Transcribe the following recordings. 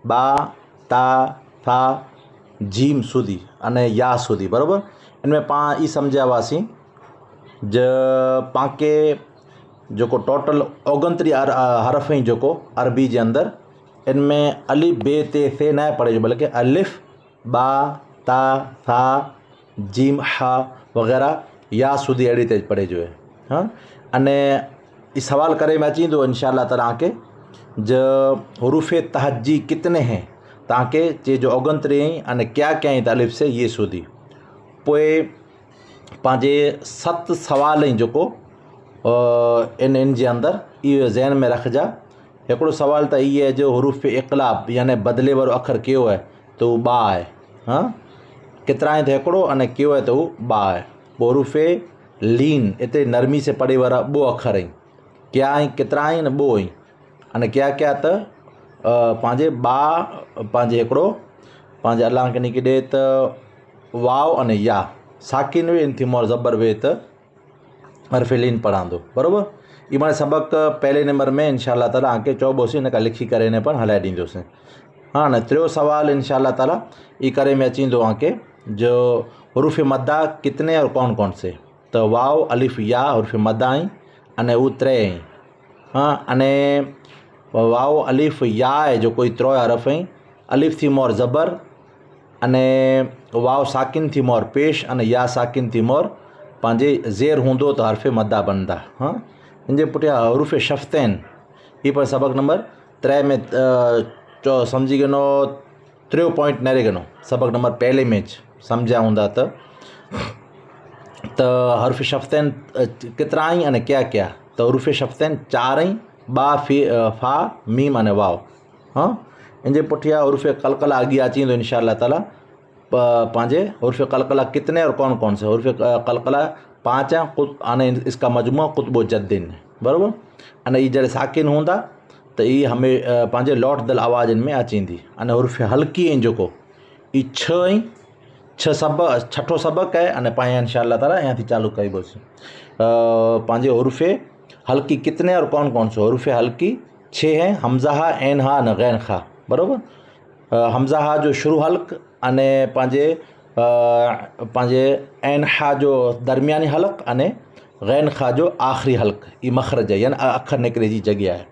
बा ता था जीम सुधी अने या सुधी बराबर। इनमें पाण ई समझिया हुआसीं ज पांखे जो टोटल 29 हरफ ही जो अरबी के अंदर इनमें अलिफ बे ते से न पढ़े जो, बल्कि अलिफ बा ता था जीम हा वग़ैरह या सुधी अड़ी ते पढ़े जो है। हाँ अने इस सवाल करे में अची तो इंशाअल्लाह ताला के ज हरूफ तहज्जी कितने हैं ताके चे जो 29 अने क्या क्या है अलिफ से ये सुधी। पोए पांजे 7 सवाल जो इन जे अंदर ये ज़हन में रखजा। एकड़ो सवाल तो ये है जो हरूफ इक़लाब यानी बदले वारो अखर क्यों है तो बा है। हाँ कितना है तो एकड़ो अने क्यों है तो बा है। हरूफ लीन इतने नरमी से पढ़े वारा बो अखर हैं क्या है कितना है न बो हैं अने क्या क्या तो पांजे बा पांजे एकड़ो पांजे अल्लाह के निकले तो वाव अने या साकिन वे इन थी मोर ज़बर वे तो हरफ लीन पढ़ांदो बराबर। ये माने सबक पहले नंबर में इंशाअल्लाह ताला आके चौबोसी इनका लिखी करे ने पण हलाए दींदोसीं। हाँ न त्रियो सवाल इंशाअल्लाह ताला ये करे में अचींदो आके जो हरूफ मद्दा कितने और कौन कौन से तो वाव अलिफ या हरूफ मद्दा आई अने वो 3 आई। हाँ अने वाव अलिफ या है जो कोई 3 हरफ आई अलिफ थी मोर ज़बर अने वाव साकिन थी मोर पेश अने या साकिन थी मोर पांजे ज़ेर होंदो तो हरफ मद्दा बनदा। हाँ इनके पुठिया हरूफ शफ़्तैन ये पर सबक नंबर 3 में चो समझी गनो 3 पॉइंट न रह गनो सबक नंबर पहले में समझा होंदा तो हरफ शफ़्तैन कितना आई अने क्या क्या तो हरूफ शफ़्तैन 4 आई बा फी फा मीम अने वाव। हाँ इनके पुठिया हरूफ कलकला अगे अची तो इंशाअल्लाह ताला पांजे हरूफ कलकला कितने और कौन कौन से हरूफ कलकला 5 है आने इसका मजमुआ कुतुब जद्दीन बराबर। अने ये जड़े साकिन होंदा तो ये हमें पांजे लौट दल आवाज़ इनमें अचींदी अने हरूफ हल्की हैं जो ये 6 सबक छठो सबक है अने पाए इंशाअल्लाह ताला यहाँ थी चालू कई बस पांजे हरूफ हल्की कितने और कौन कौन से हरूफ हल्की 6 हैं हमजा हा एन हा न गैन खा बराबर। हमजा हा जो शुरू हल्क अने पांजे पांजे एन हा जो दरमियानी हलक अने गैन खा जो आखिरी हल्क ये मखरज है यानी अखर निकले जी जगह है।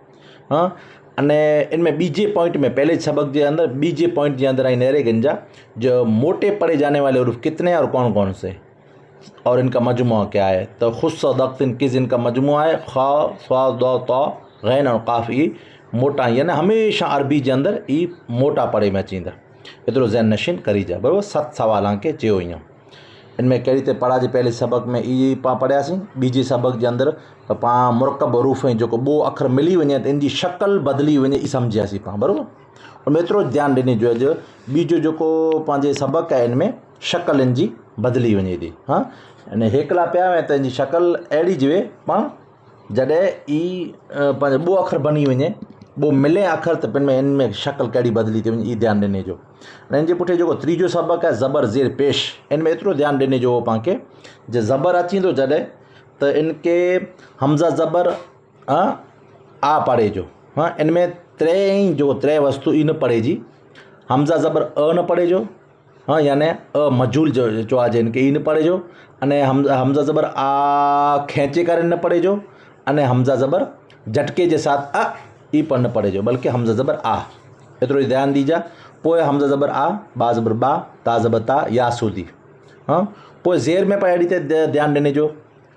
हाँ अने इनमें बीजे पॉइंट में पहले सबक के अंदर बीजे पॉइंट के अंदर आई नेरे गंजा जो मोटे पढ़े जाने वाले हरूफ कितने और कौन कौन से और इनका मजमुआ क्या है तो खुस दख्तिन किस इनका मजमुआ है खा स्वा दो तो गैन और काफ़ ये मोटा यानी हमेशा अरबी के अंदर ये मोटा पढ़े में अचींदा एतरो ज़हन नशीन करी जा बराबर। 7 सवाल के चयो ईअं इनमें कड़ी ते पढ़ा जे पहले सबक में ये पा पढ़ियासीं बीजे सबक के अंदर पा मुरकब हरूफ जो बो अखर मिली वने तो इनकी शक्ल बदली वने ई समझियासीं पा बराबर। और मैं एतिरो ध्यानु ॾिनी जो अॼु बीजो जो पंहिंजे सबक है इनमें शक्ल इनकी बदली वने थी। हाँ अने हेकला पिया में तो इनकी शक्ल अड़ी ज पाण जॾहिं ई पंहिंजो बो अखर बनी वने वो मिले अखर तो इनमें शक्ल कड़ी बदली थी वने ई ध्यानु ॾिने जो। इनके पुठे जो तीजो सबक है ज़बर ज़ेर पेश इनमें एतिरो ध्यानु ॾिने जो पांखे जो ज़बर अचींदो जॾहिं तो इनके हमज़ा ज़बर आ पढ़े जो। हाँ इनमें 3 जो 3 वस्तु ई न पढ़े जी हमज़ा ज़बर न पढ़े जो। हाँ यानी मजूल जो आज इनके ई न पढ़े जो अने हमज़ा ज़बर आ खेचे कर न पढ़े जो अने हमज़ा ज़बर झटके के साथ ई पर न पढ़े जो बल्कि हमज़ा ज़बर आ एतिरो ध्यानु दीजा। पोइ हमज़ा ज़बर आ बा ज़बर बा ता ज़बर ता या सूदी। हाँ पोइ ज़ेर में पढ़ी ते ध्यानु ॾिने जो।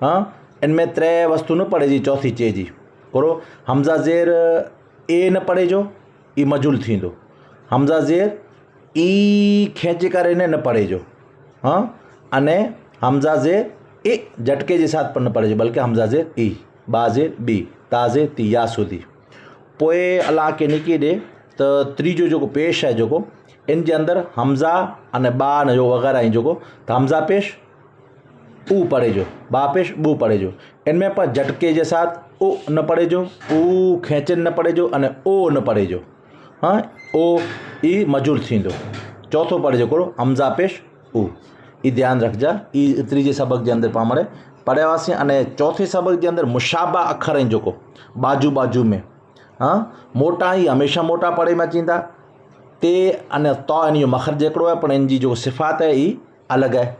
हाँ इनमें 3 वस्तु न पढ़े जी चौथी चे जी करो हमज़ा ज़ेर ए न पढ़े जो ई मजूल थींदो हमज़ा ज़ेर ई खेचे करे न पढ़े जो। हाँ अने हमज़ा ज़ेर ए झटके के साथ पर न पढ़े जो बल्कि हमज़ा ज़ेर ई बा ज़ेर बी ता ज़ेर ती या सूदी। पोइ अल्लाह के निकी दे तो तीजो जो पेश है जो इन के अंदर हमज़ा अने बा न जो वग़ैरह जो तो हमज़ा पेश ऊ पढ़े जो बा पेश बू पढ़े जो इनमें पर झटके के साथ ओ न पढ़े जो ऊ खेचन न पढ़े जो अने ओ न पढ़े जो। हाँ ओ ई मजूल थींदो चौथो पढ़े जो करो हमज़ा पेश ऊ ई ध्यानु रखजा। ई तीजे सबक के अंदर पाण पढ़िया हुआसीं अने चौथे सबक के अंदर मुशाबा अखर हैं जो बाजू बाजू में। हाँ मोटा ही हमेशा मोटा पढ़े में अचींदा ते अने तौ इन जो मखरज हिकिड़ो आहे, पर इन जी जो सिफ़ात है ये अलॻि आहे।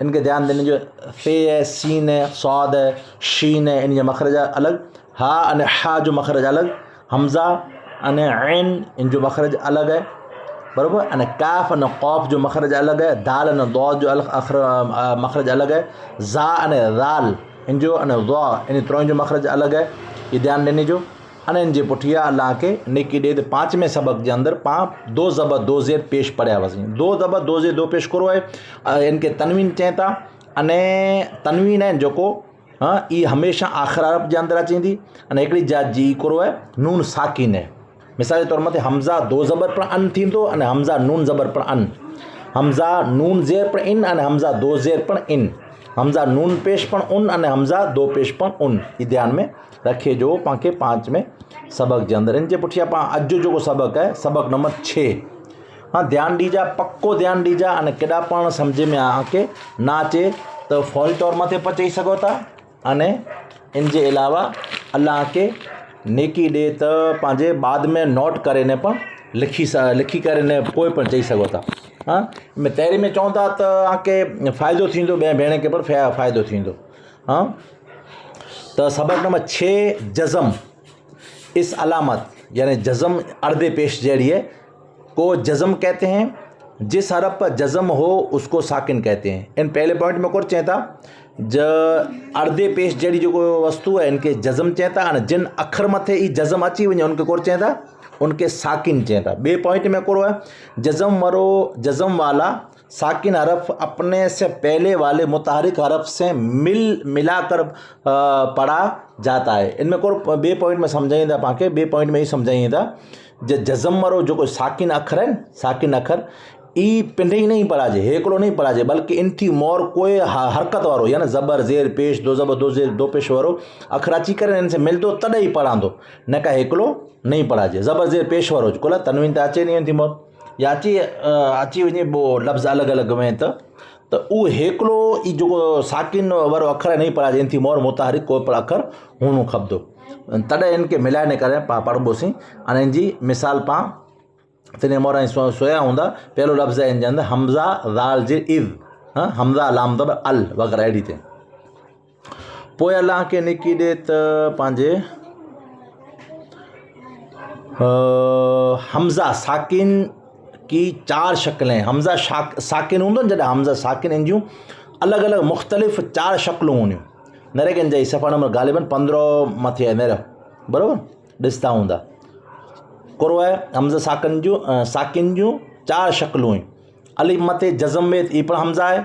इनके ध्यानु ॾियण जो फ़े है, सीन है, सौद है, शीन है, इन जा मखरज अलॻि, हा अने हा जो मखरज अलॻि, हमज़ा अने ऐन इन जो मखरज अलॻि है, बराबरि। अने काफ़ अने क़ौफ़ जो मखरज अलॻि है, दाल अने दौद जो मखरज अलॻि है, ज़ा अने ज़ाल इन जो अने ज़ा इन त्रों जो मखरज अलॻि है। ये ध्यानु ॾिनी जो। अने इन जे पुठियां अल्लाह के नेकी ॾे। 5वें सबक जे अंदरि पाण दो ज़बर दो ज़ेर पेश पढ़िया हुआसीं। दो ज़बर दो ज़ेर दो पेश करो आहे, इनके तनवीन चवनि था। अने तनवीन है जेको ये हमेशा आख़िर हरफ जे अंदरि अची वेंदी। अने हिकिड़ी जात जी करो आहे नून साकिन है। मिसाल जे तौर मथे हमज़ा दो ज़बर पर अन थींदो अने हमज़ा नून ज़बर पर अन, हमज़ा नून ज़ेर पर इन अने हमज़ा दो ज़ेर पर इन, हमज़ा नून पेश पण उन अने हमज़ा दो पेश पण उन। ये ध्यान में रखे जो पाण खे 5वें सबक जे अंदरि। इन जे पुठियां पाण अॼु जो सबक है सबक नंबर 6। हाँ ध्यानु ॾीजा, पक्को ध्यानु ॾीजा। अने केॾा पाण सम्झ में आके ना अचे त फौरी तौर मथे पर चई सघो था। अने इन जे अलावा अल्लाह के नेकी ॾे त पंहिंजे बाद में नोट करे ने पण लिखी करे ने पोइ पण चई सघो था। हाँ तैयारी में चवंदा त आके फ़ाइदो थींदो, ॿिए भेण खे पण फ़ाइदो थींदो। हाँ तो सबक नंबर 6 जज़म। इस अलामत यानी जज़म अर्दे पेश जड़ी है को जज़म कहते हैं। जिस हरफ पर जज़म हो उसको साकिन कहते हैं। इन पहले पॉइंट में को चेता ज अर्दे पेश जड़ी जो वस्तु है इनके जज़म चेता। अने जिन अखर मथे ई जज़म अची वने उनके को चेता उनके साकिन चेता। बे पॉइंट में को है जज़म वाला साकिन हरफ अपने से पहले वाले मुतहरिक हरफ से मिलाकर पढ़ा जाता है। इनमें को बे पॉइंट में समझाइंदा पाके, बे पॉइंट में ही समझाइंदा जज़म वारो जो साकिन अखर है, साकिन अखर ई पिंडई नहीं पढ़ाजे, हेकड़ो नहीं पढ़ाजे, बल्कि इनथी मोर कोई हरकत वारो यानी ज़बर ज़ेर पेश दो ज़बर दो ज़ेर दो पेश वारो अखर अची करे इनसे मिलदो तॾहिं ही पढ़ांदो, न का हेकड़ो नहीं पढ़ाजे। ज़बर ज़ेर पेश वारो कोला तनवीन त अचे नहीं इनथी मोर या अची वञे वो लफ़्ज़ अलॻि अलॻि में त उहो हेकड़ो ई जो साकिन वारो अखर नहीं पढ़ाजे, इनथी मोर मुतहरिक कोई पर अखर हुअणो खपंदो, तॾहिं इनके मिलाए करे पाण पढ़बोसीं। अने इन जी मिसाल पाण तिने मोर सोया हूंदा। पहलो लफ़्ज़ है इन जे अंदरि हमज़ा ज़ाल जे इज़, हाँ हमज़ा लाम ज़बर अल वग़ैरह अहिड़ी ते। पोइ अल्लाह के नेकी ॾे त पंहिंजे हमज़ा साकिन की 4 शक्लें। हमज़ा साकिन हूंदो न, जॾहिं हमज़ा साकिन इन जूं अलॻि अलॻि मुख़्तलिफ़ 4 शक्लूं हूंदियूं। नरेक इन जा सफ़ा नंबर ग़ालिबन 15 मथे आहे नर, बराबरि ॾिसंदा हूंदा। कोरो है हमज़ा साकिन जूं 4 शक्लूं आहिनि। अलिफ मथे जज़म में ई पण हमज़ा आहे,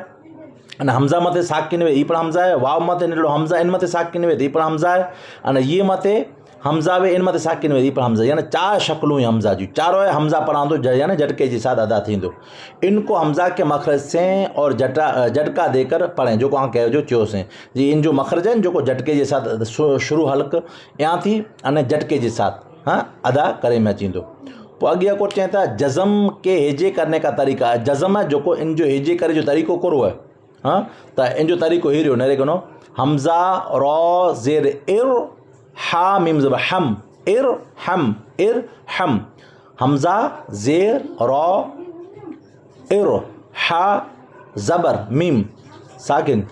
अने हमज़ा मथे साकिन वे ई पण हमज़ा आहे, वाव मथे निकिरो हमज़ा इन मथे साकिन वे ई पण हमज़ा आहे, अने ये मथे हमज़ा वे इन मथे साकिन वे ई पण हमज़ा, यानी 4 शक्लूं हैं हमज़ा जी। चारों है हमज़ा पढ़ांदो यानी झटके के साथ अदा थींदो। इनको हमज़ा के मखरज से और झटका देकर पढ़ें, जो को कहो जो चयोसीं जी इन जो मखरज है जो झटके के साथ शुरू हल्क या थी अने झटके के साथ हाँ अदा करे में अचींदो। तो अॻियां को चवनि था जज़म के हेजे करने का तरीका है। जज़म है जो इन जो हेजे करे जो तरीक़ो करो है, हाँ तो इन जो तरीक़ो ही रहो नरे कनो हमज़ा रॉ ज़ेर इर हा मीम ज़बर हम इर हम, हमज़ा ज़ेर रॉ इर हा ज़बर मीम साकिन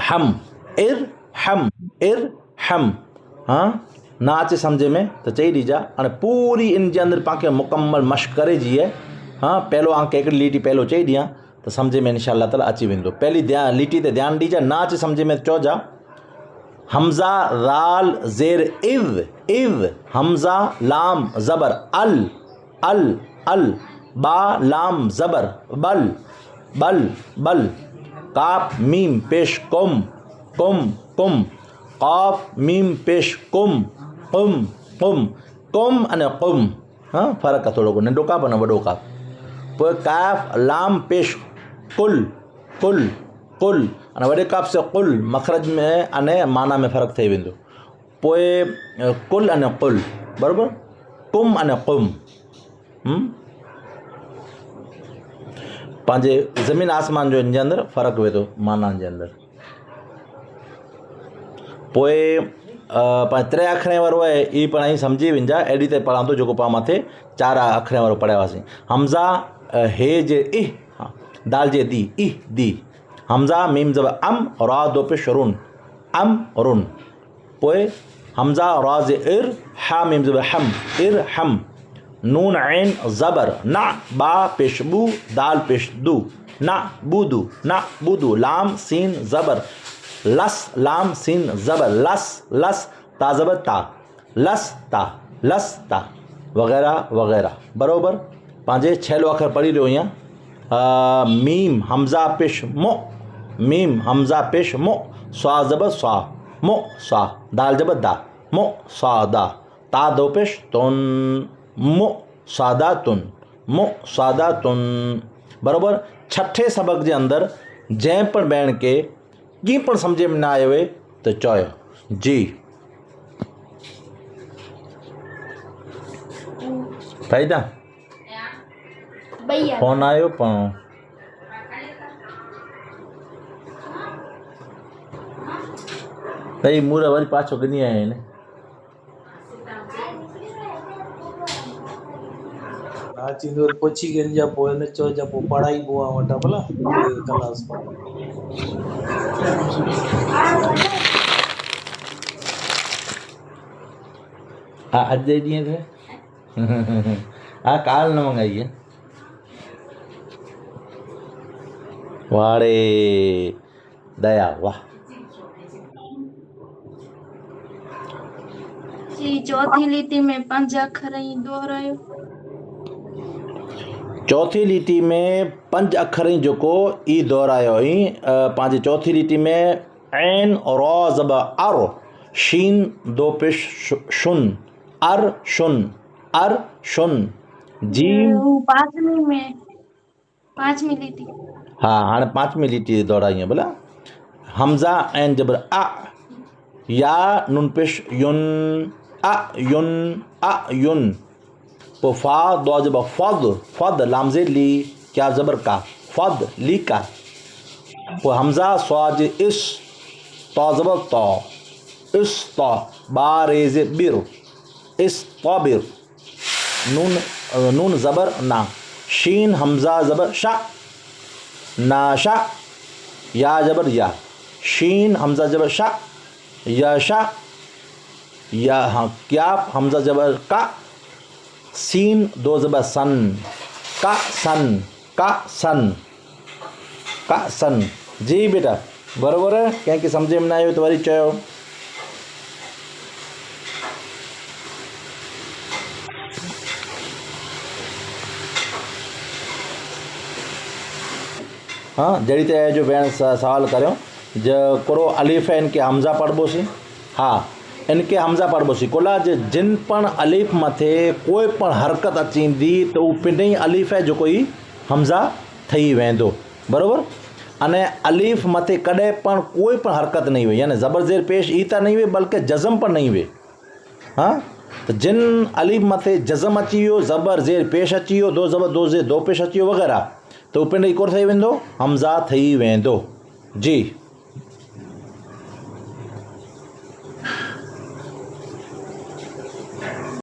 हम इर हम। हाँ ना अचे समझे में तो चई दीजा। अने पूरी इन जे अंदर पाके मुकम्मल मश्क करे जी है। हाँ पहलो आंके एक लीटी पहलो चई दियां तो समझे में इंशाअल्लाह ताला अची वेंदो। पहली लीटी ते ध्यान दीजा, ना अचे समझे में चो जा हमज़ा ज़ाल ज़ेर इज़ हमज़ा लाम ज़बर अल बा लाम ज़बर बल काफ मीम पेश कुम काफ मीम पेश कुम अने कुम। हाँ फ़र्क़ु आहे थोरो नंढो काफ अने वॾो काफ। पोइ काफ लाम पेश कुल अने वॾे काफ से कुल मखरज में अने माना में फ़र्क़ु थी वेंदो। पोइ कुल अने कुल बराबरि, कुम अने कुम। पंहिंजे ज़मीन आसमान जो इन जे अंदरि फ़र्क़ु वेंदो माना जे अंदरि। पोइ पाण 3 अखरें वारो आहे ई पाण ई सम्झी वञिजा एॾी ते पढ़ां थो जेको पाण मथे 4 अखरें वारो पढ़िया हुआसीं। हमज़ा हे जे इह, दाल जे दी, इह दी। हमज़ा मीम ज़बर अम, रा दो पेश रुन, अम रुन। पोइ हमज़ा रा जे इर, हा मीम ज़बर हम, इर हम। नून ऐन ज़बर ना, बा पेश बू, दाल पेश दू, ना बूदू, ना बूदू। लाम सीन ज़बर लस, लाम सीन ज़बर लस, लस। ता ज़बर ता, लस ता वग़ैरह वग़ैरह। बराबरि पंहिंजे 6 अखर पढ़ी रहियो आहियां। मीम हमज़ा पेश मो, मीम हमज़ा पेश मो। स्वा ज़बर स्वा, मो स्वा। दाल ज़बर दा, मो स्वादा। ता दो पेश तुन, मो स्वादा तुन, मो स्वादा तुन। बराबरि 6ठे सबक जे अंदरि जंहिं पण भेण खे कीअं पण सम्झ में न आयो हुए त चयो जी। फ़ाइदा फोन आयो पण भई मूर वरी पाछो गिनी आया आहिनि। चींदो पोची गंजा पोइ न चो जा पोइ पढ़ाई बुआ वटा भला क्लास हाँ अॼु जे ॾींहं ते हाँ काल न मंगाई है। वाड़े दया वाह। जी चौथी लीटी में 5 अखर ही दोहरायो। चौथी लीटी में 5 अखर ई जेको ई दोहरायो हुई। पंहिंजे चौथी लीटी में ऐन रा ज़बर अर, शीन दो पेश शुन, अर शुन, अर शुन। जीम पांचवी लीटी। हाँ हाणे 5वीं लीटी दोहराई है भला। हमज़ा ऐन ज़बर आ, या नुन पेश युन, आ युन, आ युन। पोइ फा दो ज़बर फद, फद लामज़े ली, क्या ज़बर का, फद ली का। पोइ हमज़ा स्वाज इस, तो ज़बर तो, इस तो। बा रेज़ बिर, इस तो बिर। नून ज़बर ना, शीन हमज़ा ज़बर शा, नाशा। या ज़बर या, शीन हमज़ा ज़बर शा, यशा। या हाँ क्या हमज़ा ज़बर का, सीन दो ज़बर सन, का सन, का सन, का सन। जी बेटा बराबरि है। कंहिंखे सम्झ में न आयो त वरी चयो। हाँ जड़ी तरह जो भेण सवाल करो जो कोरो अलीफ है इनके हमज़ा पढ़बोसी। हाँ इनके हमज़ा पढ़बोसी कोला जिन पण अलीफ मथे कोई पण हरकत अचींदी तो वो पिंड अलीफ है जो कोई हमज़ा थी वेंदो। बराबर अने अलीफ मथे कॾहिं पण कोई पण हरकत नहीं हुई यानी ज़बर ज़ेर पेश ई त नहीं हुई बल्कि जज़म पण नहीं हुई। हाँ तो जिन अलीफ मथे जज़म अची वियो, ज़बर ज़ेर पेश अची वियो, दो ज़बर दो ज़ेर दो पेश अची वियो वग़ैरह तो पिंड कोर थी वेंदो, हमज़ा थी वेंदो। जी